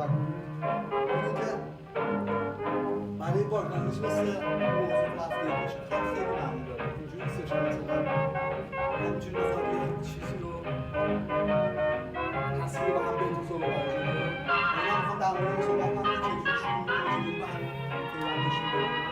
صحبت کنیم اینه که برای بارگانیش مثل موضوع هفته باشه خیلی معنی داره اینجوری سشن مثلا همینجوری بخواد یه چیزی رو تصویر با هم بهتون صحبت کنیم من میخوام در مورد صحبت کنم که چجوری شروع میکنه چجوری با هم پیوند نشون بدیم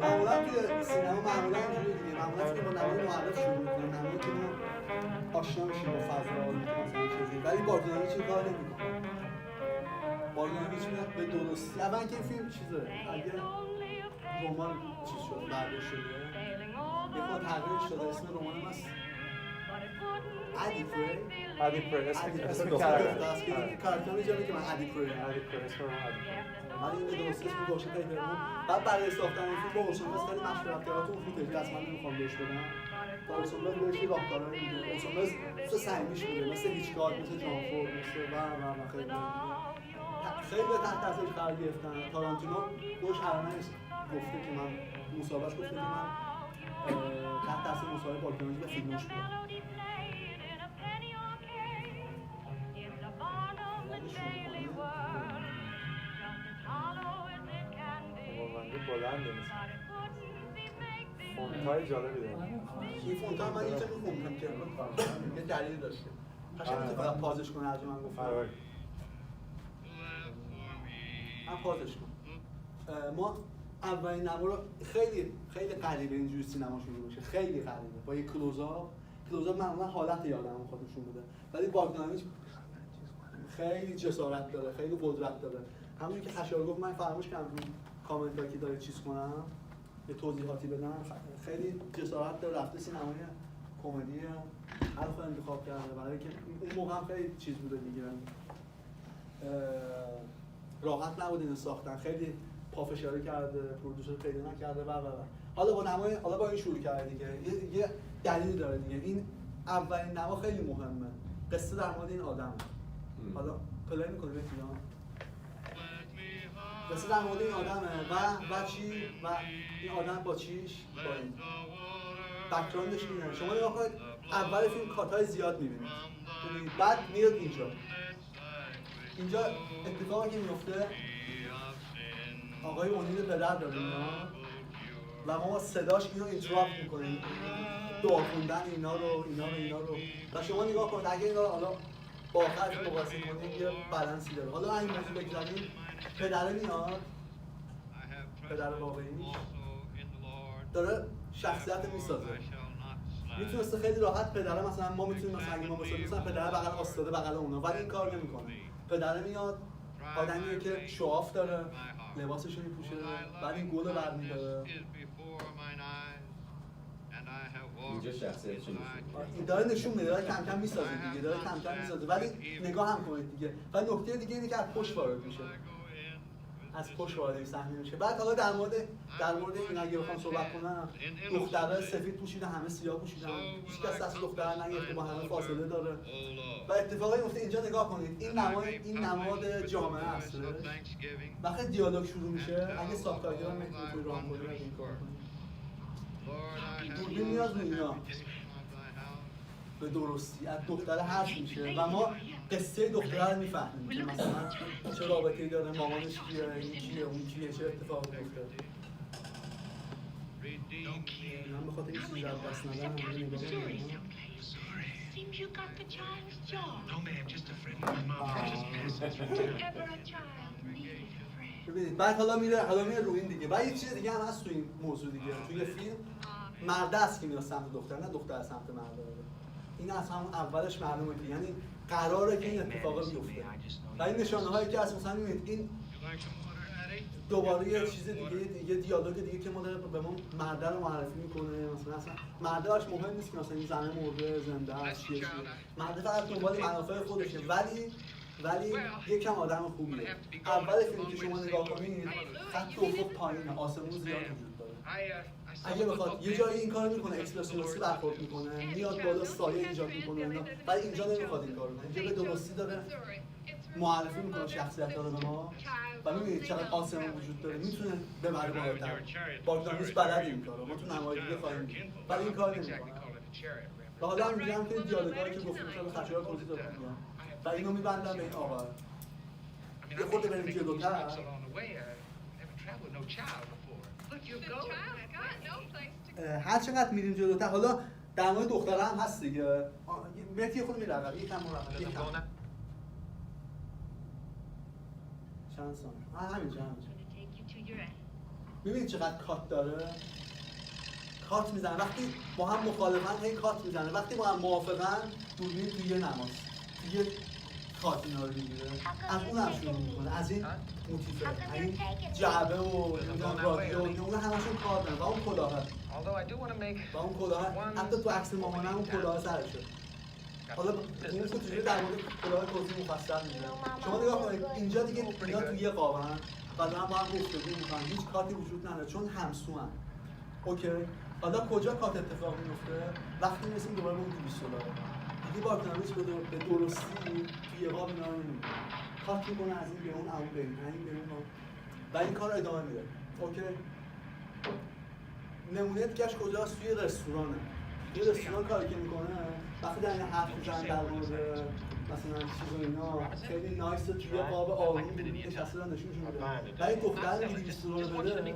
معمولا توی سینما معمولا اینجوری دیگه معمولا که با نمای معرف شروع میکنن نمایی که ما آشنا میشیم با فضا مثلا چیزی ولی بارگانیچ این کار نمیکنه بارگانیچ به درستی اول که این فیلم چیزه اگه رمان چیز شده برداشت شده یه خود تغییر شده اسم رمان هست عادی پری اسم کارکتر جایی که من عادی پری اسم رمان عادی من این درست اسم گوشه پیدرمون بعد برای ساختن این فیلم با اورسون خیلی مشورت کردم اون فوتیج دست من نمیخوام بهش بدم با اورسون بهش یه راهکارایی میده اورسون مثل سنگیش بوده مثل هیچکاک مثل جان فورد مثل و خیلی تحت تاثیر قرار گرفتن تارانتینو گوش هرمنش گفته که من مصاحبهش گفته که من تحت تاثیر مصاحبه بارگانیچ به فیلمش بودم مانده بلنده مثل فونتای جالبی داره این فونتای من اینجا میخوندم که یه دلیل داشته قشنگ میتونه فقط پازش کنه از من گفتم من پازش کنم ما اولین نما رو خیلی قریبه اینجوری سینما شروع بشه خیلی قریبه با یه کلوزآپ معمولا حالت یادم میخواد نشون بده ولی بارگانیچ خیلی جسارت داره خیلی قدرت داره همونی که خشایار گفت من فراموش کردم رو کامنتایی که داره چیز کنم یه توضیحاتی بدم خیلی جسارت داره رفته سینمای کمدی حرف انتخاب کرده برای که اون موقع هم خیلی چیز بوده دیگه راحت نبود اینو ساختن خیلی پافشاری کرده پرودوسر پیدا نکرده و حالا با این شروع کرده دیگه یه دلیلی داره دیگه این اولین نما خیلی مهمه قصه در مورد این آدمه حالا پلی میکنه به تیان قصه در مورد این آدمه و چی و این آدم با چیش با این بک‌گراندش اینه شما نگاه کنید اول فیلم کات‌های زیاد می‌بینید بعد میاد اینجا اتفاقی که میفته آقای اونید پدر داره و ما صداش اینو اینتراپت میکنیم دعا خوندن اینا رو و شما نگاه کنید اگه اینا حالا با آخرش مقایسه کنید یه بالانسی داره حالا این موضوع بگذاریم پدره میاد پدر واقعیش داره شخصیت میسازه میتونسته خیلی راحت پدره مثلا ما میتونیم مثلا اگه ما بسازیم مثلا پدره بغل آستاده بغل اونا ولی این کار نمیکنه پدره میاد آدمیه که شواف داره لباسشو میپوشه بعد این گل رو برمی‌داره اینجا شخصیت چی این داره نشون میده داره کم کم میسازه دیگه داره کم کم میسازه ولی نگاه هم کنید دیگه و نکته دیگه اینه که از پشت وارد میشه از پشت وارد این صحنه میشه بعد حالا در مورد این اگه بخوام صحبت کنم دخترها سفید پوشیده همه سیاه پوشیدن هیچ کس دست دختر نگرفته با همه فاصله داره و اتفاقی میفته اینجا نگاه کنید این نماد جامعه هست وقتی دیالوگ شروع میشه اگه سابتایتل هم میتونید راه کنید این کار کنید دوربین نیاز اینا به درستی از دختره حرف میشه و ما قصه دختره رو میفهمیم که مثلا چه رابطه‌ای داره مامانش کیه این کیه اون کیه چه اتفاقی میفته من به خاطر این چیزی رو دست ندارم Seems you got the child's jaw. No, ma'am, just a friend. My mom just passed. Ever a child needed a friend. ببینید بعد حالا میره روی این دیگه. بعد یه چیز دیگه هم هست تو این موضوع دیگه. توی فیلم مرد است که میاد سمت دختر، نه دختر سمت مرد. این از همون اولش معلومه که یعنی قراره که این اتفاق بیفته. و این نشانه‌هایی که مثلا میبینید این دوباره یه چیز دیگه یه دیالوگ دیگه که ما داره به ما مرد رو معرفی میکنه. مثلا اصلا مرداش مهم نیست که مثلا این زنه مرده زنده است چیه مرد فقط دنبال منافع خودشه ولی یکم آدم خوبیه. اول فیلمی که شما نگاه کنید خط افق پایینه، آسمون زیاد وجود داره. اگه بخواد یه جایی این کارو میکنه اکسپرسیونیستی برخورد میکنه، میاد بالا سایه ایجاد میکنه اینا، ولی اینجا نمیخواد این کارو کنه. اینجا به درستی داره معرفی میکنه شخصیت‌ها رو به ما و می‌بینید چقدر آسمون وجود داره، میتونه ببره بالاتر. باگدانیش بلد این کارو، ما تو نمایشگاه خواهیم دید ولی این کار نمی‌کنه. و حالا هم میگم که دیالوگایی که گفتم مثلا به خشایار توضیح دادم و اینو میبندم به این آقا. یه خورده بریم جلوتر. هر چقدر میریم جلوتر، حالا در مورد دختره هم هست دیگه. مهدی خود میره عقب، یکم مرقب، یکم. چند ثانیه؟ همینجا. میبینید چقدر کات داره؟ کات میزنه. وقتی با هم مخالفن هی کات میزنه. وقتی با هم موافقن دوربین توی یه نماز. توی یه کات اینا رو میگیره. از اون هم شروع میکنه. از این موتیفه. این جعبه و رادیو و اون همشون کار دارن. و اون کلاهه. و اون کلاهه حتی تو عکس مامانم اون کلاه سرشه. حالا این فوتوژه در مورد کلاه توضیح مفصل میدم. شما نگاه کنید اینجا دیگه اینا توی یه قابن. و دارن با هم گفتگو میکنن. هیچ کاتی وجود نداره چون همسوان. اوکی. حالا کجا کات اتفاق میفته؟ وقتی میرسیم دوباره اون 200 دلار. دیگه بارکنامیش به درستی توی قاب اینا رو نمی‌کنه. کات میکنه از این به اون اون به این به اون و این کار ادامه میده. اوکی. نمونه دیگه‌اش کجاست؟ توی رستورانه. توی رستوران کاری که میکنه وقتی در این حرف میزنن در مورد مثلا چیز و اینا خیلی نایسه توی قاب آروم نشسته و نشونشون میده. ولی دختر میگه 200 دلار بده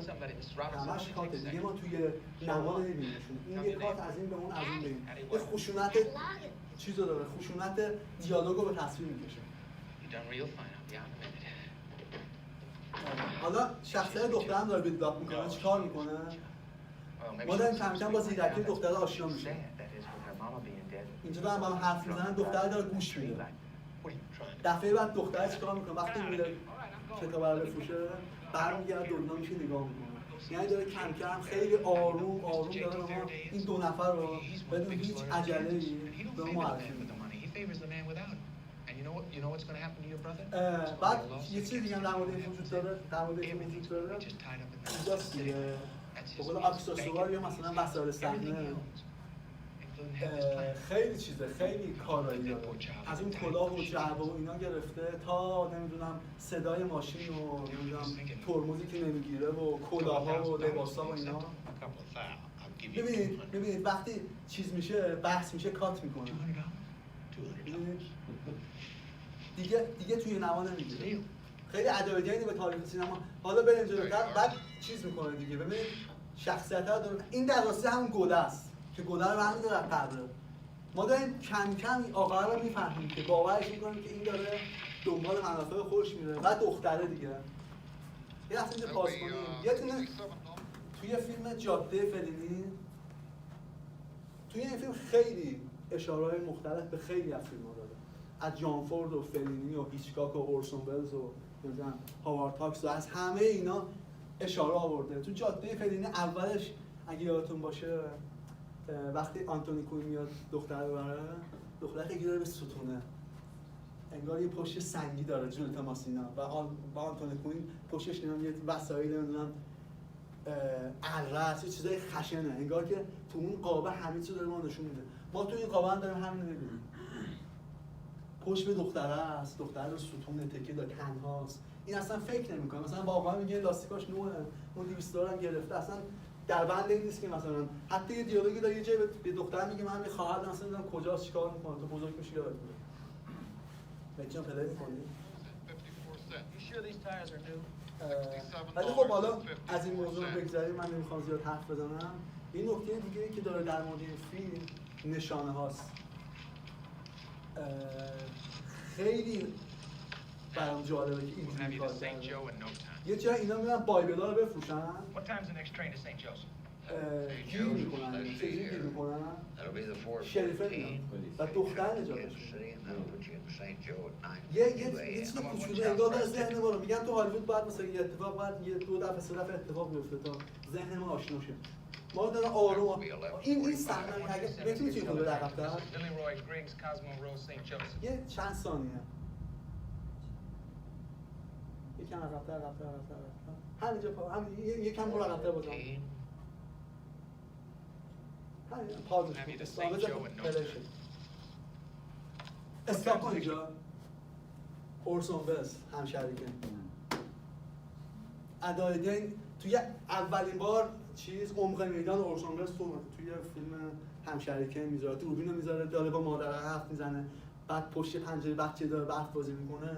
همش کاته دیگه ما توی نما نمیبینیمشون. این یه کات از این به اون از این به این. یه خشونت چیزو داره، خشونت دیالوگو به تصویر میکشه. حالا شخصیت دخترم داره بیلداپ میکنه، چیکار میکنه؟ ما داریم کم کم با زیرکی دختر آشنا میشه. اینجا دارن با هم حرف میزنن، دختر داره گوش میده. دفعه بعد دختر چیکار میکنه؟ وقتی میره کتاب رو بفروشه برمیگرده دنیا میشه نگاه میکنه. یعنی داره کم کم خیلی آروم داره ما این دو نفر رو بدون هیچ عجله‌ای به ما معرفی میکنه. بعد یه چیز دیگه در مورد این وجود داره، اینجاست دیگه به قول اکسسوار یا مثلا وسایل صحنه خیلی چیزه، خیلی کارایی داره. از اون کلاه و جعبه و اینا گرفته تا نمیدونم صدای ماشین و نمیدونم ترمزی که نمیگیره و کلاها و لباسا و اینا. ببینید وقتی چیز میشه بحث میشه کات میکنه. دیگه توی نما نمیگیره. خیلی ادایی‌اینی به تاریخ سینما. حالا بریم جلوتر بعد چیز میکنه دیگه. ببینید شخصیت‌ها داره. این در راستی همون گله است که گله رو همین در قبره. ما داریم کم کم آقا رو میفهمیم که باورش میکنیم که این داره دنبال منافع خودش میره و دختره دیگه. یه لحظه اینجا پاس کنیم. یه تونه توی فیلم جاده فلینی توی این فیلم خیلی اشاره‌های مختلف به خیلی از فیلم‌ها داره. از جان فورد و فلینی و هیچکاک و اورسون ولز و نمیدونم هاوارد هاکس و از همه اینا اشاره آورده. تو جاده فلینی اولش اگه یادتون باشه وقتی آنتونی کوین میاد دختر رو ببره، دختر خیلی داره به ستونه. انگار یه پشت سنگی داره جلوی تماسینا و آنتونی کوین پشتش نمیدونم یه وسایل نمیدونم عرس یه چیزای خشنه. انگار که تو اون قابه همه چیز داره ما نشون میده. ما تو این قابه هم داریم همین رو می‌بینیم. پشت به دختره است، دختر رو ستون تکیه داره، تنهاست. این اصلا فکر نمی‌کنه. مثلا واقعا میگه لاستیکاش نوعه، اون 200 دلار هم گرفته. اصلا در بند این نیست که مثلا حتی یه دیالوگی داره یه جایی به دختر میگه من یه خواهر دارم، مثلا میگم کجاست چیکار می‌کنه تو بزرگ میشی یادت میره. بچه‌ها پلی می‌کنی؟ ولی خب حالا از این موضوع بگذاریم، من نمی‌خوام زیاد حرف بزنم. این نکته دیگه‌ای که داره در مورد این فیلم نشانه هاست. خیلی برام جالبه که اینجوری کار کرده. یه جای اینا میرن بایبلا رو بفروشن. گیر میکنن، گیر میکنن. شریفه میان و دختر نجاتش یه چیز کوچولو انگار در ذهن ما رو میگن تو هالیوود باید مثلا یه اتفاق باید یه 2 دفعه 3 دفعه اتفاق بیفته تا ذهن ما آشنا شه. ما دارن آروم این صحنه اگه میتونی خود رو عقب‌تر یه چند ثانیه یکم عقب‌تر همینجا همین یکم برو عقب‌تر بزن همین پازش استاپ کن اینجا اورسون ولز همشریکه. ادای توی اولین بار عمق میدان اورسون ولز توی فیلم همشریکه میذاره، دوربین رو میذاره، داره با مادر حرف میزنه، بعد پشت پنجره بچه داره برف بازی میکنه.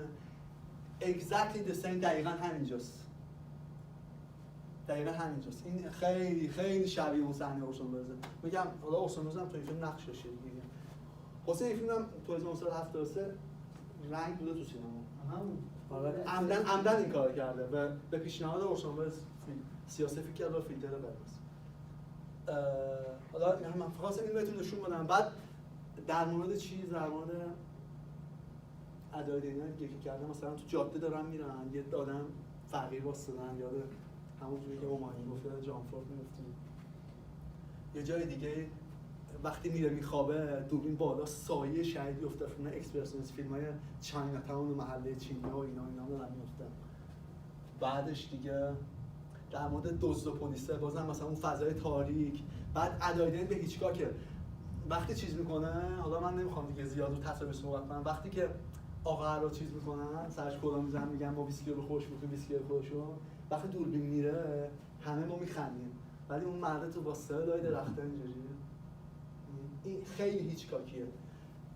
exactly the same دقیقاً همینجاست. این خیلی خیلی شبیه اون صحنه اورسون ولز. میگم حالا اورسون ولز هم تو این فیلم نقش داشته دیگه. حسین این فیلم هم تو 1973 رنگ بوده تو سینما. عمدن این کار کرده و به پیشنهاد اورسون ولز سیاسی کرد و فیلتر قرمز. حالا من خواستم این بهتون نشون بدم. بعد در مورد ادای دینا یکی کردن، مثلا تو جاده دارن میرن، یه آدم فقیر واسطن، یاد همون جوری که اومانی گفته جان فورد میفته. یه جای دیگه وقتی میره میخوابه دوربین بالا سایه شهیدی افتاد. فیلم اکسپرسیونیست، فیلم‌های چاینا تاون و محله چینی و اینا دارن میفتن. بعدش دیگه در مورد دزد و پلیسه، بازم مثلا اون فضای تاریک. بعد ادایدن به هیچکاک وقتی چیز میکنه، حالا من نمیخوام دیگه زیاد رو تصاویر صحبت کنم، وقتی که آقا رو چیز میکنن سرش کلا میزنن میگن ما ویسکی رو خوش میکنیم، ویسکی رو خودشو، وقتی دوربین میره همه ما میخندیم، ولی اون مرد تو با صدای درخته اینجوریه. این خیلی هیچکاکیه.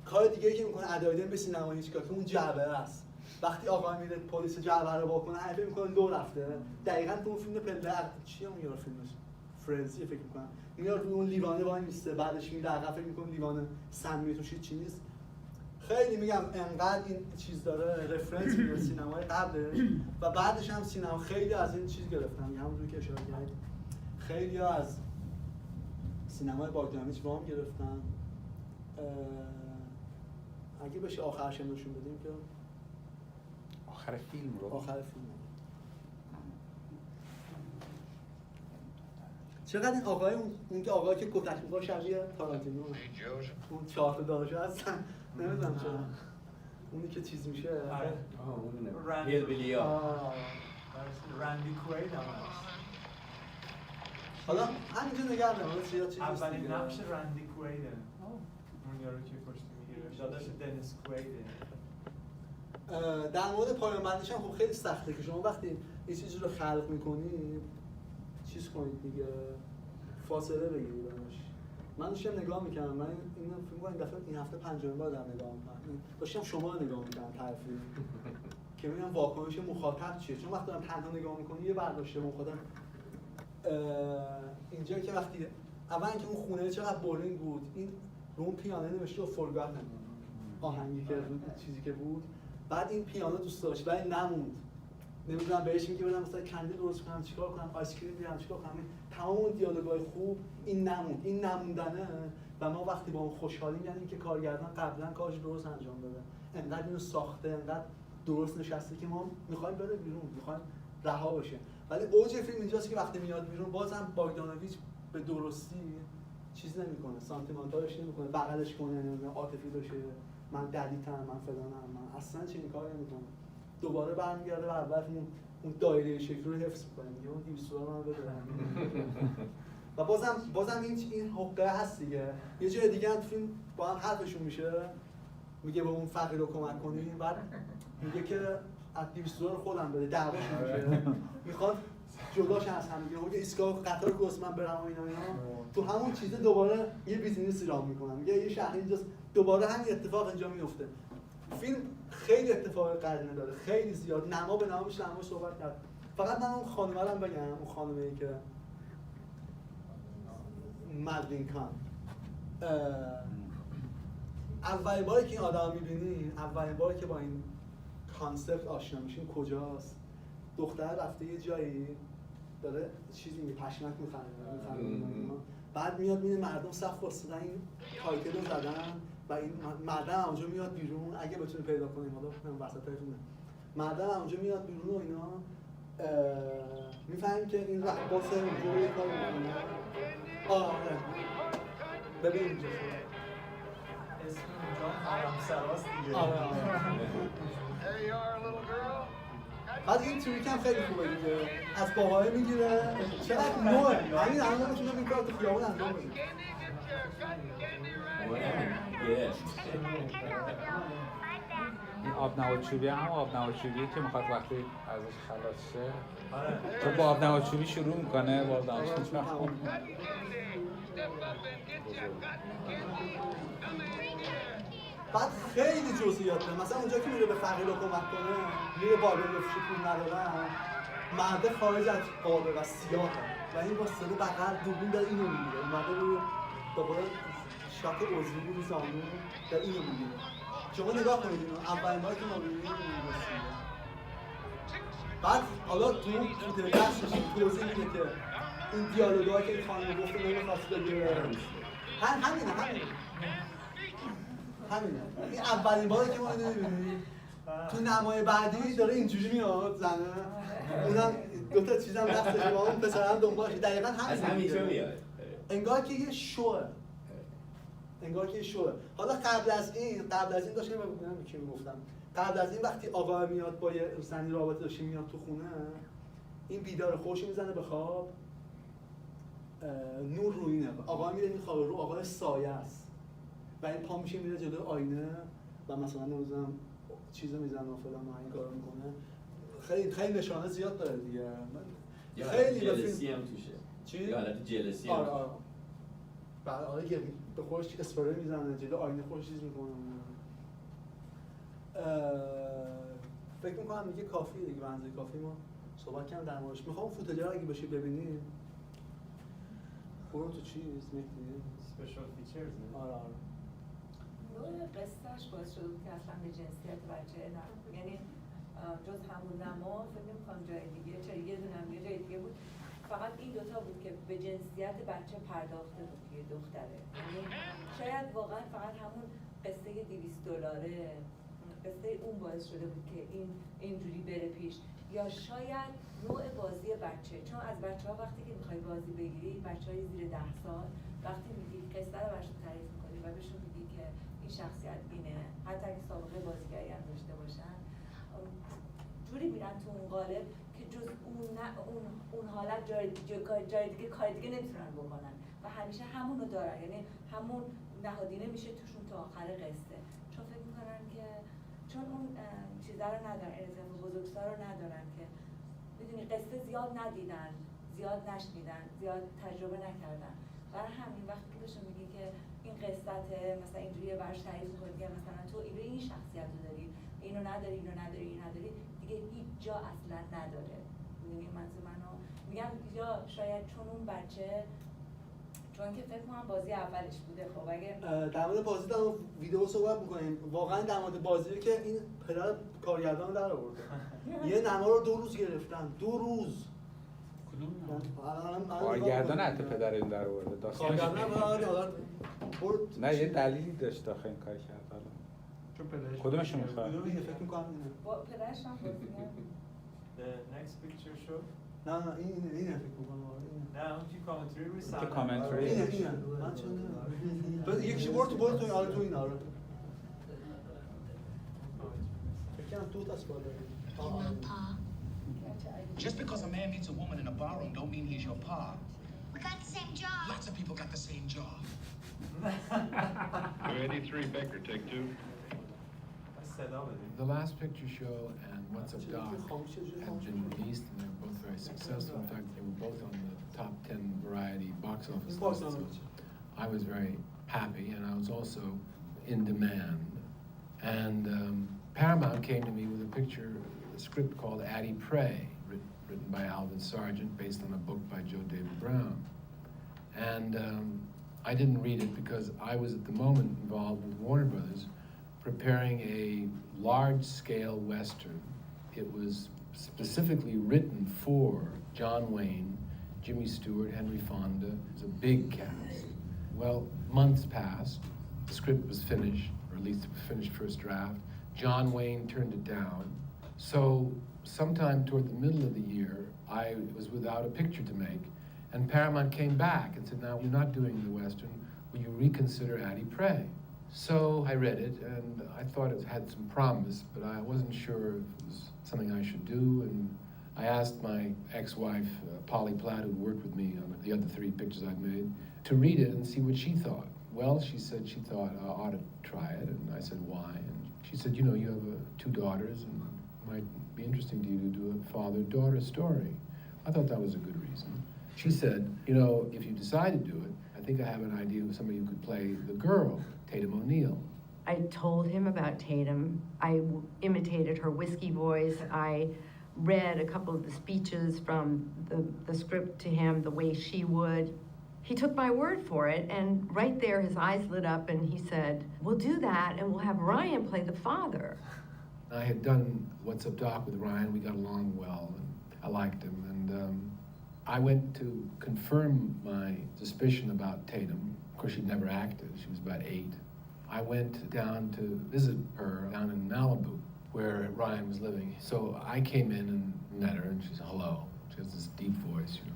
کار دیگه ای که میکنه ادایدن به سینما هیچکاکی اون جعبه است. وقتی آقا میره پلیس جعبه رو واکنه همه میکنن دو رفته. دقیقاً تو اون فیلم پله چیه اون یارو فیلمش فرنزی فکر میکنم میاد روی اون لیوانه وای میسته، بعدش میره عقب فکر میکنه لیوانه سمی توش چی نیست. خیلی میگم انقدر این چیز داره رفرنس میده سینمای قبلش و بعدش هم سینما خیلی از این چیز گرفتن. همونجوری که اشاره کردید خیلی از سینمای باگدانیچ وام گرفتن. اگه بشه آخرش هم نشون بدیم که آخر فیلم چقدر این آقای اون که آقایی که کتک می‌خوره شبیه تارانتینو، اون 4 تا داشته هستن، نمیدونم چرا اونی که چیز میشه رندی کوید هم هست. حالا همینجا نگه دارم اولین نقش رندی کویده، اون یارو که پشت میگیره، داداش دنیس کویده. در مورد پایان بندیش هم خب خیلی سخته که شما وقتی یه چیزی رو خلق میکنید چیز کنید دیگه، فاصله بگیرید ازش. من داشتم نگاه میکنم، من این فیلم رو این هفته 5مین بار دارم نگاه میکنم، داشتم شما رو نگاه میکنم طرفی که ببینم واکنش مخاطب چیه، چون وقتی دارم تنها نگاه میکنی یه برداشت مخاطب اینجا که وقتی اول که اون خونه چقدر بورینگ بود، این رو اون پیانو نوشته و فورگاتن آهنگی که چیزی که بود، بعد این پیانو دوست داشت ولی نموند، نمیدونم بهش میگه برم مثلا کندی درست کنم چیکار کنم، آیس کریم بیارم چیکار کنم، تمام اون دیالوگای خوب این نموند. این نموندنه و ما وقتی با اون خوشحالیم یعنی اینکه کارگردان قبلا کارش درست انجام داده، انقدر اینو ساخته، انقدر درست نشسته که ما میخوایم بره بیرون، میخوایم رها بشه. ولی اوج فیلم اینجاست که وقتی میاد بیرون بازم باگدانویچ به درستی چیز نمیکنه، سانتیمانتالش نمیکنه، بغلش کنه، عاطفی بشه، من دلیتم، من فلانم، من اصلا چنین کاری نمیکنه. دوباره برمیگرده و اول اون دایره شکلی رو حفظ میکنه، میگه اون 200 دلار من بده و بازم این حقه هست دیگه. یه جای دیگه هم فیلم با هم حرفشون میشه، میگه به اون فقیر رو کمک کنی، بعد میگه که از 200 دلار خودم بده، دعواشون میشه، میخواد جداش از هم دیگه، میگه ایستگاه قطار درست من برم و اینا تو همون چیزه دوباره یه بیزینسی راه میکنم، میگه یه شهر اینجاست، دوباره همین اتفاق اینجا میفته. فیلم خیلی اتفاق قرینه داره، خیلی زیاد، نما به نما میشه نما صحبت کرد. فقط من اون خانمه رو بگم، اون خانمه‌ای که مدلین کان، اولین باری که این آدم میبینی، اولین باری که با این کانسپت آشنا میشین کجاست؟ دختر رفته یه جایی داره چیزی میگه، پشمک میخنده، بعد میاد میبینه مردم صف واسطن این تایتل رو زدن و این مردم اونجا میاد بیرون، اگه بتونه پیدا کنیم، حالا من وسطایتونه، مردم اونجا میاد بیرون و اینا میفهمیم که این رقاص اونجا یه کاری میکنه. آره ببین اینجا اسم اونجا حرمسراست دیگه. بعد این تریک هم خیلی خوبه دیگه، از باقای میگیره، چقدر نوعه، همین الان میتونم این کار تو خیابون انجام بدیم. این آب نبات چوبی هم آب نبات چوبیه که میخواد وقتی ازش خلاص شه آره. تو با آب نبات چوبی شروع میکنه با آب نبات چوبی بعد خیلی جزئیات داره. مثلا اونجا که میره به فقیر رو کمک کنه، میره باربر بفروشه پول ندارن، مرده خارج از قاره و سیاهه و این با سر بغل دوربین داره اینو میگیره، اومده رو دوباره شاک عضوی رو زانو داره اینو میگیره. شما نگاه کنید اینو، اولین باری که ما ببینیم اینو رسیده. بعد حالا تو فوتر دستش توضیح میده که این دیالوگایی که این خانم گفته نمیخواست بگه همینه. این اولین باری که ما اینو می‌بینیم. تو نمای بعدی داره اینجوری میاد زنه. اونم دو تا چیزام دستش با اون پسرم دنبالش دقیقاً همین. از همینجا میاد. انگار که یه شوه. حالا قبل از این داشتم ببینم کی میگفتم. قبل از این وقتی آقا میاد با یه زنی رابطه داشته میاد تو خونه، این بیدار خوش میزنه به خواب. نور رو اینه. آقا میره میخوابه رو آقا سایه است. و این پا میشه میره جلوی آینه و مثلا نمیدونم چیزو میزنه و فلان و این کارو میکنه. خیلی نشانه زیاد داره دیگه. خیلی جلسی هم توشه. چی؟ یه حالت جلسی هم. آره. بعد آره که به خودش اسپری میزنه جلوی آینه خودش چیز میکنه. فکر میکنم دیگه کافیه دیگه، بنزه کافی ما صحبت کردم در موردش. میخوام فوتاژ رو اگه بشه ببینیم. برو تو چیز میگی اسپشیال فیچرز نه. آره. نوع قصهش باعث شده بود که اصلا به جنسیت بچه یعنی جز همون نما فکر نمی‌کنم جای دیگه، چرا یه دونه هم یه جای دیگه بود، فقط این دوتا بود که به جنسیت بچه پرداخته بود که دختره. یعنی شاید واقعا فقط همون قصه $200 قصه اون باعث شده بود که این اینجوری بره پیش، یا شاید نوع بازی بچه، چون از بچه‌ها وقتی که می‌خوای بازی بگیری، بچه‌های زیر 10 سال وقتی میگی قصه رو براشون تعریف می‌کنی و بهشون میگی که این شخصیت اینه، حتی اگه سابقه بازیگری هم داشته باشن، جوری میرن تو اون قالب که جز اون حالت جای دیگه کار دیگه نمیتونن بکنن و همیشه همون رو دارن، یعنی همون نهادینه میشه توشون تا آخر قصه، چون فکر میکنن که چون اون چیزا رو ندارن، ارتباط بزرگسال رو ندارن که میدونی قصه زیاد ندیدن، زیاد نشنیدن، زیاد تجربه نکردن. برای همین وقتی که بهشون میگی که این قصته مثلا اینجوریه براش تعریف می‌کنی که مثلا تو این شخصیت رو داری، اینو نداری، دیگه هیچ جا اصلا نداره. میدونی منظور منو میگم، یا شاید چون اون بچه، چون که فکر کنم بازی اولش بوده. خب اگه در مورد بازی در ویدیو صحبت می‌کنیم، واقعا در مورد بازی که این پدر کارگردان در آورده. یه نما رو 2 روز گرفتن، 2 روز. کارگردان حتی پدر این در آورده داستانش. نه یه دلیلی داشت داخل این کار کرد. حالا چون پدرش کدومشون می‌خواد؟ فکر می‌کنم اینه. با پدرش هم بازی The next picture show. نه اینه فکر می‌کنم. نه اون که کامنتری روی که صحنه. کامنتری. اینه. من چون نمی‌دونم. یکیش برو تو آره تو این آره. فکر کنم 2 تا اسپال داره. Just because a man meets a woman in a barroom don't mean he's your pa. We got the same job. Lots of people got the same job. 283, Baker, take 2. صدا بدیم. The last picture show and What's Up Doc have been released, and they're both very successful. In fact, they were both on the top 10 variety box office list. So I was very happy, and I was also in demand. And Paramount came to me with a script called Addie Pray, written by Alvin Sargent, based on a book by Joe David Brown. And I didn't read it because I was at the moment involved with Warner Brothers, preparing a large-scale Western. It was specifically written for John Wayne, Jimmy Stewart, Henry Fonda. It was a big cast. Well, months passed. The script was finished, or at least it was finished first draft. John Wayne turned it down. So sometime toward the middle of the year, I was without a picture to make. And Paramount came back and said, now you're not doing the Western, will you reconsider Addie Pray? So I read it, and I thought it had some promise, but I wasn't sure if it was something I should do. And I asked my ex-wife, Polly Platt, who worked with me on the other 3 pictures I'd made, to read it and see what she thought. Well, she said she thought I ought to try it, and I said, why? And She said, you know, you have 2 daughters, and it might be interesting to you to do a father-daughter story. I thought that was a good reason. She said, you know, if you decide to do it, I think I have an idea of somebody who could play the girl, Tatum O'Neal. I told him about Tatum. I imitated her whiskey voice. I read a couple of the speeches from the script to him the way she would. He took my word for it, and right there his eyes lit up and he said, we'll do that and we'll have Ryan play the father. I had done What's Up Doc with Ryan. We got along well, and I liked him. And I went to confirm my suspicion about Tatum. Of course, she'd never acted. She was about 8. I went down to visit her down in Malibu, where Ryan was living. So I came in and met her, and she said, hello. She has this deep voice, you know.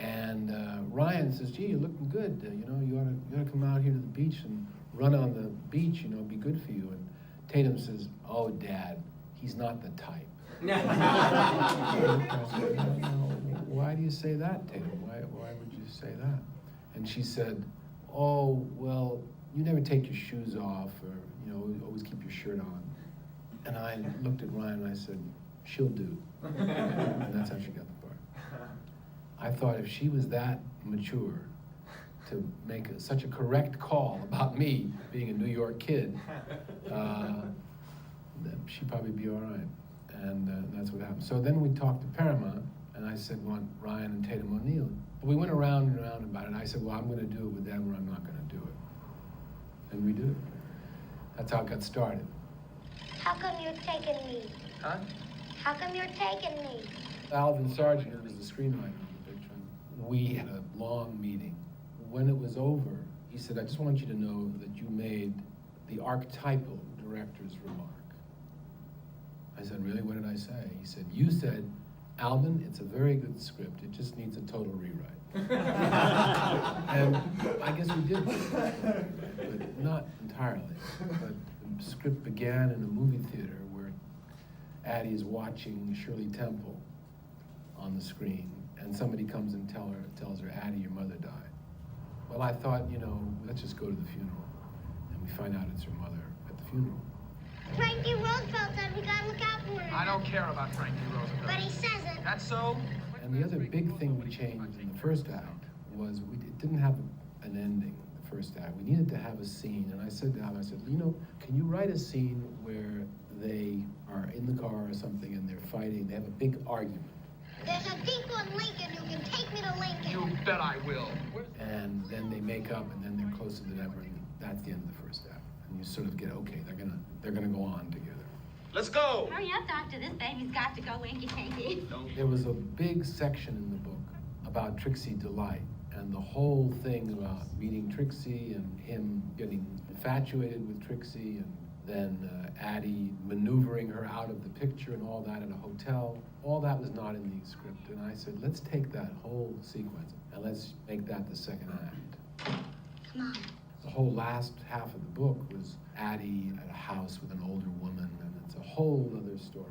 And Ryan says, gee, you're looking good. You know, you ought to come out here to the beach and run on the beach, you know, be good for you. And Tatum says, oh, Dad, he's not the type. Why do you say that, Tatum? Why would you say that? And she said, oh, well, you never take your shoes off, or, you know, always keep your shirt on. And I looked at Ryan and I said, she'll do. And that's how she got the part. I thought if she was that mature to make such a correct call about me being a New York kid, she'd probably be all right. And that's what happened. So then we talked to Paramount, and I said, want Ryan and Tatum O'Neal. But we went around and around about it. I said, well, I'm going to do it with them, or I'm not going to do it. And we did it. That's how it got started. How come you're taking me? Huh? How come you're taking me? Alvin Sargent, who was the screenwriter of the picture, we had a long meeting. When it was over, he said, I just want you to know that you made the archetypal director's remark. I said, really, what did I say? He said, you said, Alvin, it's a very good script, it just needs a total rewrite. And I guess we did, but not entirely. But the script began in a movie theater where Addie is watching Shirley Temple on the screen, and somebody comes and tells her, Addie, your mother died. Well, I thought, you know, let's just go to the funeral. And we find out it's her mother at the funeral. Frankie Roosevelt said we gotta look out for him. I don't care about Frankie Roosevelt. But he says it. That's so? And the other big thing we changed in the first act was it didn't have an ending, the first act. We needed to have a scene. And I said to Al, I said, you know, can you write a scene where they are in the car or something and they're fighting, they have a big argument. There's a dink on Lincoln who can take me to Lincoln. You bet I will. And then they make up, and then they're closer than ever, and that's the end of the first act. And you sort of get, okay, they're gonna go on together. Let's go! Hurry up, Doctor. This baby's got to go winky-tinky. There was a big section in the book about Trixie Delight, and the whole thing about meeting Trixie and him getting infatuated with Trixie, and then Addie maneuvering her out of the picture and all that in a hotel. All that was not in the script. And I said, let's take that whole sequence and let's make that the second act. Come on. The whole last half of the book was Addie at a house with an older woman, and it's a whole other story.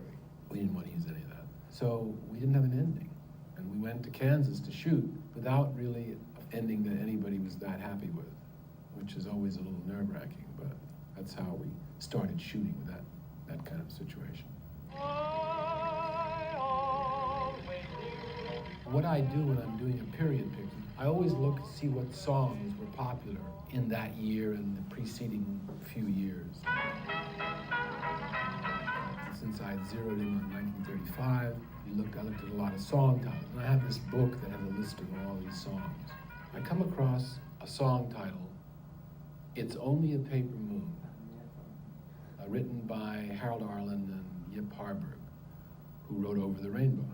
We didn't want to use any of that. So we didn't have an ending. And we went to Kansas to shoot without really an ending that anybody was that happy with, which is always a little nerve-wracking, but that's how we started shooting with that kind of situation. What I do when I'm doing a period picture, I always look to see what songs were popular in that year and the preceding few years. Since I had zeroed in on 1935, I looked at a lot of song titles, and I have this book that has a list of all these songs. I come across a song title, It's Only a Paper Moon, written by Harold Arlen and Yip Harburg, who wrote Over the Rainbow.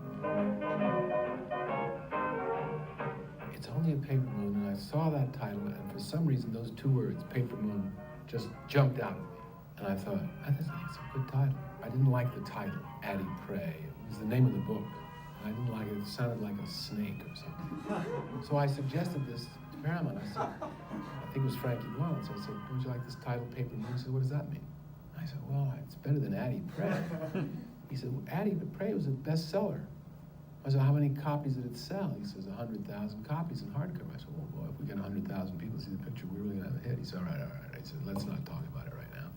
It's Only a Paper Moon, and I saw that title, and for some reason those 2 words, Paper Moon, just jumped out at me. And I thought, that's a good title. I didn't like the title, Addie Pray. It was the name of the book. I didn't like it. It sounded like a snake or something. So I suggested this to Paramount. I said, I think it was Frankie Blount. So I said, don't you like this title, Paper Moon? He said, what does that mean? I said, well, it's better than Addie Pray. He said, well, Addie Pray was a bestseller. I said, how many copies did it sell? He says, 100,000 copies in hardcover. I said, well, boy, if we get 100,000 people to see the picture, we're really gonna have a hit. He said, all right. I said, let's not talk about it right now.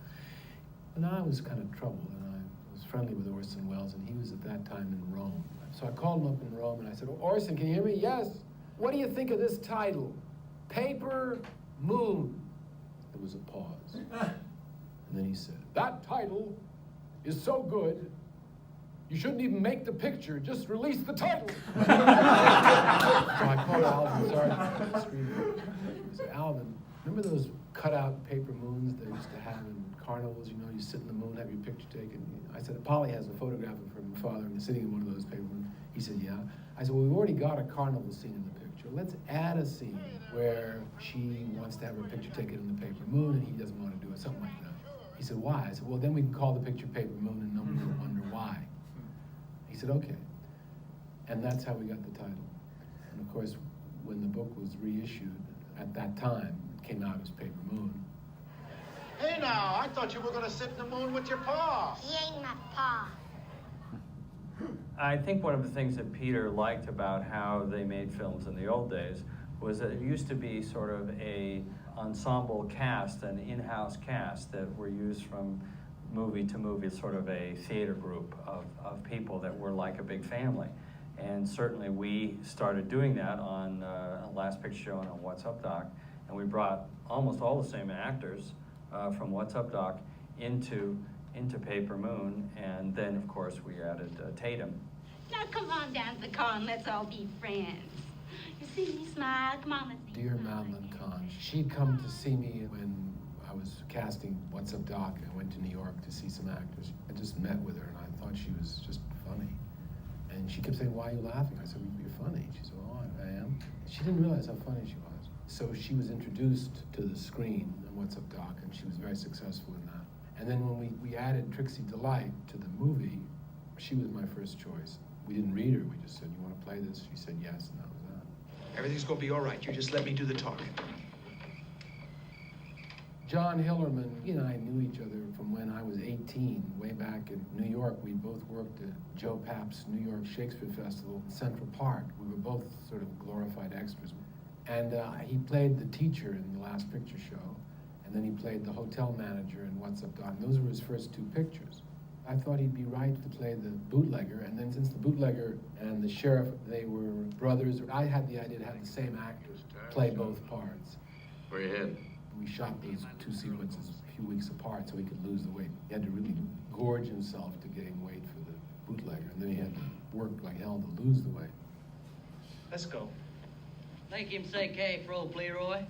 And I was kind of troubled, and I was friendly with Orson Welles, and he was at that time in Rome. So I called him up in Rome, and I said, Orson, can you hear me? Yes. What do you think of this title? Paper Moon. There was a pause. And then he said, that title is so good, you shouldn't even make the picture, just release the title. So I called Alvin Sargent. I said, Alvin, remember those cutout paper moons they used to have in carnivals? You know, you sit in the moon, have your picture taken. I said, Polly has a photograph of her father sitting in one of those paper moons. He said, yeah. I said, well, we've already got a carnival scene in the picture. Let's add a scene where she wants to have her picture taken in the paper moon and he doesn't want to do it, something like that. He said, why? I said, well, then we can call the picture Paper Moon and nobody will wonder why. He said, okay. And that's how we got the title. And of course, when the book was reissued, at that time, it came out as Paper Moon. Hey now, I thought you were going to sit in the moon with your pa. He ain't my pa. I think one of the things that Peter liked about how they made films in the old days was that it used to be sort of a ensemble cast, an in-house cast that were used from movie to movie, sort of a theater group of people that were like a big family. And certainly we started doing that on Last Picture Show and on What's Up Doc, and we brought almost all the same actors from What's Up Doc into Paper Moon, and then of course we added Tatum. Now come on down to the car and let's all be friends. You see me smile, come on, let's be Dear friends. Madeline Kahn, she'd come to see me when I was casting What's Up Doc, and I went to New York to see some actors. I just met with her, and I thought she was just funny. And she kept saying, why are you laughing? I said, you're funny. She said, oh, I am. She didn't realize how funny she was. So she was introduced to the screen on What's Up Doc, and she was very successful in that. And then when we added Trixie Delight to the movie, she was my first choice. We didn't read her, we just said, you want to play this? She said yes, and that was that. Everything's going to be all right. You just let me do the talking. John Hillerman, he and I knew each other from when I was 18, way back in New York. We both worked at Joe Papp's New York Shakespeare Festival in Central Park. We were both sort of glorified extras. And he played the teacher in the Last Picture Show, and then he played the hotel manager in What's Up Doc. Those were his first two pictures. I thought he'd be right to play the bootlegger, and then since the bootlegger and the sheriff, they were brothers, I had the idea to have the same actors play both parts. Where you headed? We shot those two sequences a few weeks apart so he could lose the weight. He had to really gorge himself to gain weight for the bootlegger, and then he had to work like hell to lose the weight. Let's go. Make him say K for old Leroy.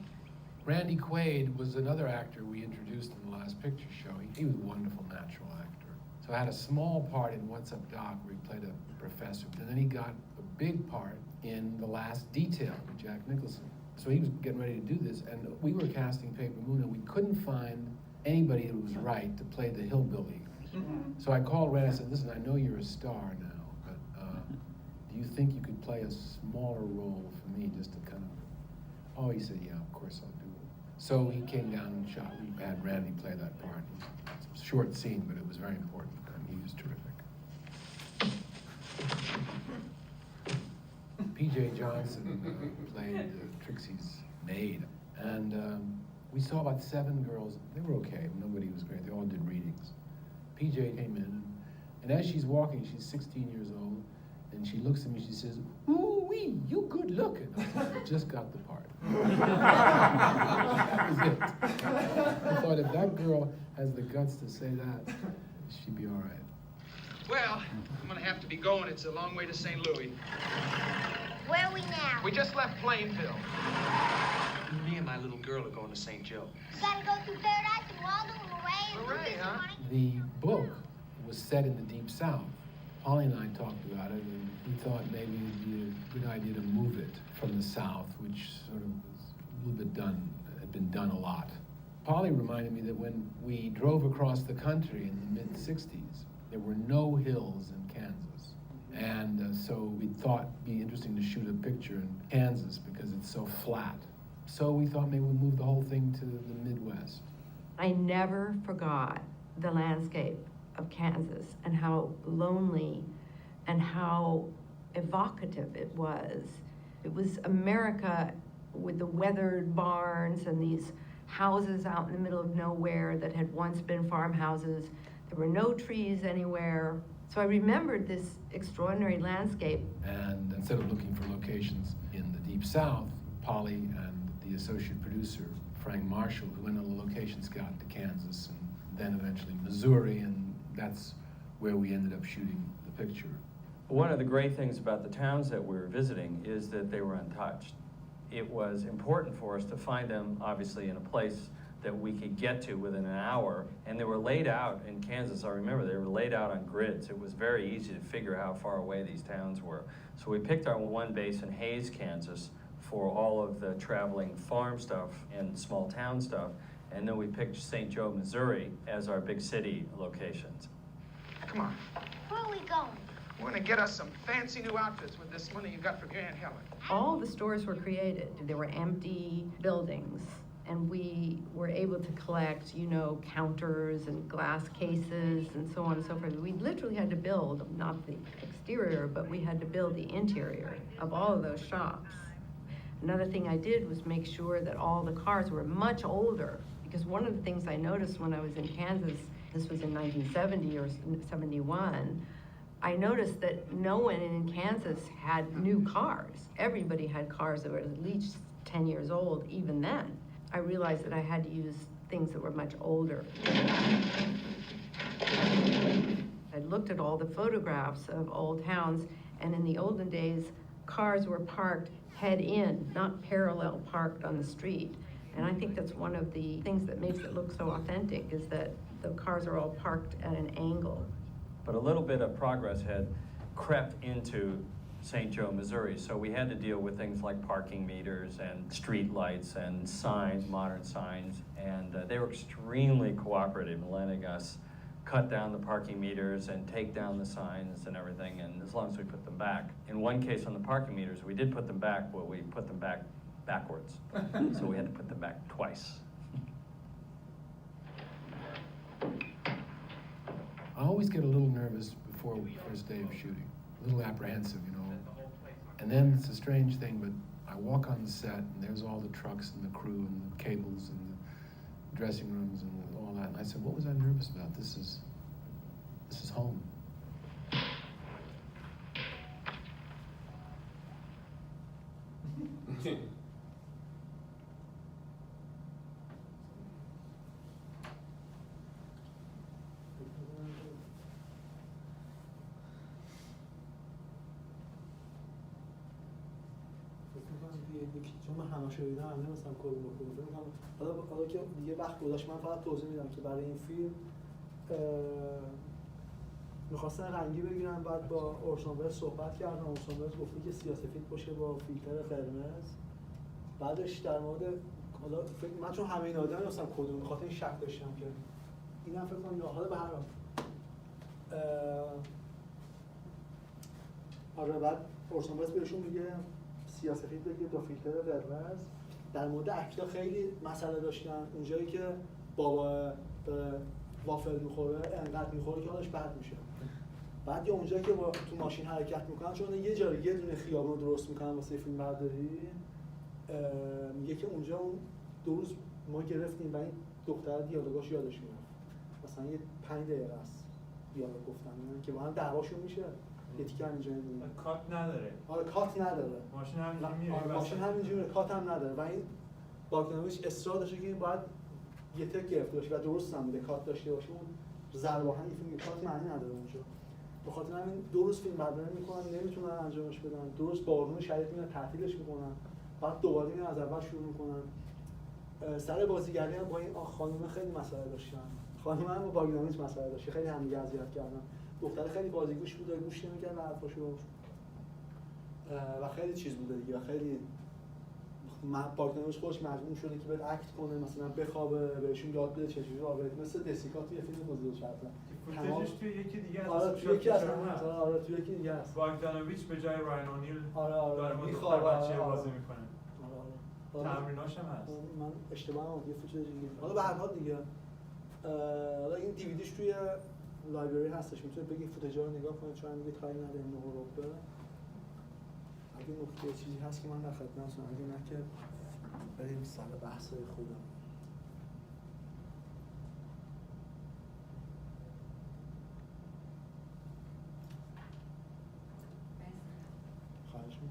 Randy Quaid was another actor we introduced in the Last Picture Show. He was a wonderful natural actor. So I had a small part in What's Up Doc where he played a professor, and then he got a big part in The Last Detail with Jack Nicholson. So he was getting ready to do this, and we were casting Paper Moon, and we couldn't find anybody who was right to play the hillbilly. So I called Randy and I said, listen, I know you're a star now, but do you think you could play a smaller role for me just to kind of, oh, he said, yeah, of course I'll do it. So he came down and shot. We had Randy play that part. It's a short scene, but it was very important, and he was terrific. P.J. Johnson played Trixie's maid, and we saw about 7 girls. They were okay, nobody was great, they all did readings. P.J. came in, and as she's walking, she's 16 years old, and she looks at me, she says, ooh-wee, you good looking. I said, I just got the part. That was it. I thought if that girl has the guts to say that, she'd be all right. Well, I'm going to have to be going. It's a long way to St. Louis. Where are we now? We just left Plainville. Me and my little girl are going to St. Joe. You gotta go through Paradise and Waldo and Luray and Luray, Lucas, huh? honey. The book was set in the Deep South. Polly and I talked about it, and we thought maybe it would be a good idea to move it from the South, which sort of was a little bit had been done a lot. Polly reminded me that when we drove across the country in the mid-60s, there were no hills in Kansas. And so we thought it'd be interesting to shoot a picture in Kansas because it's so flat. So we thought maybe we'd move the whole thing to the Midwest. I never forgot the landscape of Kansas and how lonely and how evocative it was. It was America with the weathered barns and these houses out in the middle of nowhere that had once been farmhouses. There were no trees anywhere. So I remembered this extraordinary landscape. And instead of looking for locations in the Deep South, Polly and the associate producer, Frank Marshall, who went on a location scout to Kansas and then eventually Missouri, and that's where we ended up shooting the picture. One of the great things about the towns that we were visiting is that they were untouched. It was important for us to find them, obviously, in a place that we could get to within an hour, and they were laid out in Kansas. I remember they were laid out on grids. It was very easy to figure how far away these towns were. So we picked our one base in Hayes, Kansas for all of the traveling farm stuff and small town stuff, and then we picked St. Joe, Missouri as our big city locations. Come on. Where are we going? We're gonna get us some fancy new outfits with this money you got from your Aunt Helen. All the stores were created. There were empty buildings, and we were able to collect, you know, counters and glass cases and so on and so forth. We literally had to build, not the exterior, but we had to build the interior of all of those shops. Another thing I did was make sure that all the cars were much older, because one of the things I noticed when I was in Kansas, this was in 1970 or 71, I noticed that no one in Kansas had new cars. Everybody had cars that were at least 10 years old, even then. I realized that I had to use things that were much older. I looked at all the photographs of old towns, and in the olden days, cars were parked head in, not parallel parked on the street. And I think that's one of the things that makes it look so authentic, is that the cars are all parked at an angle. But a little bit of progress had crept into St. Joe, Missouri, so we had to deal with things like parking meters and street lights and signs, modern signs, and they were extremely cooperative in letting us cut down the parking meters and take down the signs and everything, and as long as we put them back. In one case on the parking meters, we did put them back, but we put them back backwards, so we had to put them back twice. I always get a little nervous before the first day of shooting, a little apprehensive, you know. And then it's a strange thing, but I walk on the set and there's all the trucks and the crew and the cables and the dressing rooms and all that. And I said, what was I nervous about? This is home. چون من همه‌شو دیدم نمی‌دونستم کدوم رو فکر کنم. حالا که دیگه وقت گذاشت، من فقط توضیح میدم که برای این فیلم می‌خواستن رنگی بگیرن، بعد با اورسون ولز صحبت کردن. اورسون ولز گفته که سیاه‌سفید باشه با فیلتر قرمز. بعدش در مورد حالا من چون همه اینا دیدم نمی‌دونستم کدوم، بخاطر این شک داشتم که اینم فکر کنم حالا به هر حال آره. بعد اورسون ولز بهشون میگه سیاه‌سفید بگید با فیلتر قرمز. در مورد اکتا خیلی مسئله داشتن. اونجایی که بابا وافل میخوره انقدر میخوره که حالش بد میشه. بعد یا اونجایی که با تو ماشین حرکت میکنن، چون یه دونه خیابون درست میکنن واسه فیلم برداری، میگه که اونجا اون 2 روز ما گرفتیم و این دختر دیالوگاش یادش میاد. مثلا یه 5 دقیقه است دیالوگ گفتن که با هم دعواشون میشه. یه تیکه اینجا میمونه. کات نداره. آره کات نداره. ماشین همینجوری میره. آره ماشین همینجوری کات هم نداره و این باگدانویچ اصرار داشته که این باید یه تک گرفته باشه و درست هم بوده کات داشته باشه. اون ضرباهن این فیلم کات معنی نداره اونجا. به خاطر همین 2 روز فیلم برداری میکنن، نمیتونن انجامش بدن. 2 روز بارون شدید میاد تعطیلش میکنن. بعد دوباره میان از اول شروع میکنن. سر بازیگری هم با این خانم خیلی مسئله داشتن. خانم هم با باگدانویچ مسئله داشت. خیلی همدیگه اذیت کردن. دختر خیلی بازیگوش بوده، گوش نمی‌کرد و حرفاشو و خیلی چیز بوده دیگه و خیلی باگدانویچ خودش مجبور شده که بره اکت کنه، مثلا بخوابه، بهشون یاد بده چجوری راه برید، مثل دسیکا توی فیلم بزرگ شدن. فوتیجش توی یکی دیگه هست. آره توی یکی هست. آره توی یکی دیگه هست. باگدانویچ به جای راین اونیل داره میخوابه، بچه بازی میکنه. آره. تمریناش هم هست. من اشتباهم یه فوتیج دیگه. حالا به هر حال دیگه حالا این دیویدیش توی لایبرری هستش، میتونید بگید فوتیجا رو نگاه کنید، چون دیگه کاری نداره این رو بره. اگه نکته چیزی هست که من در خدمتتونم، اگه نه که بریم سر بحث خودم.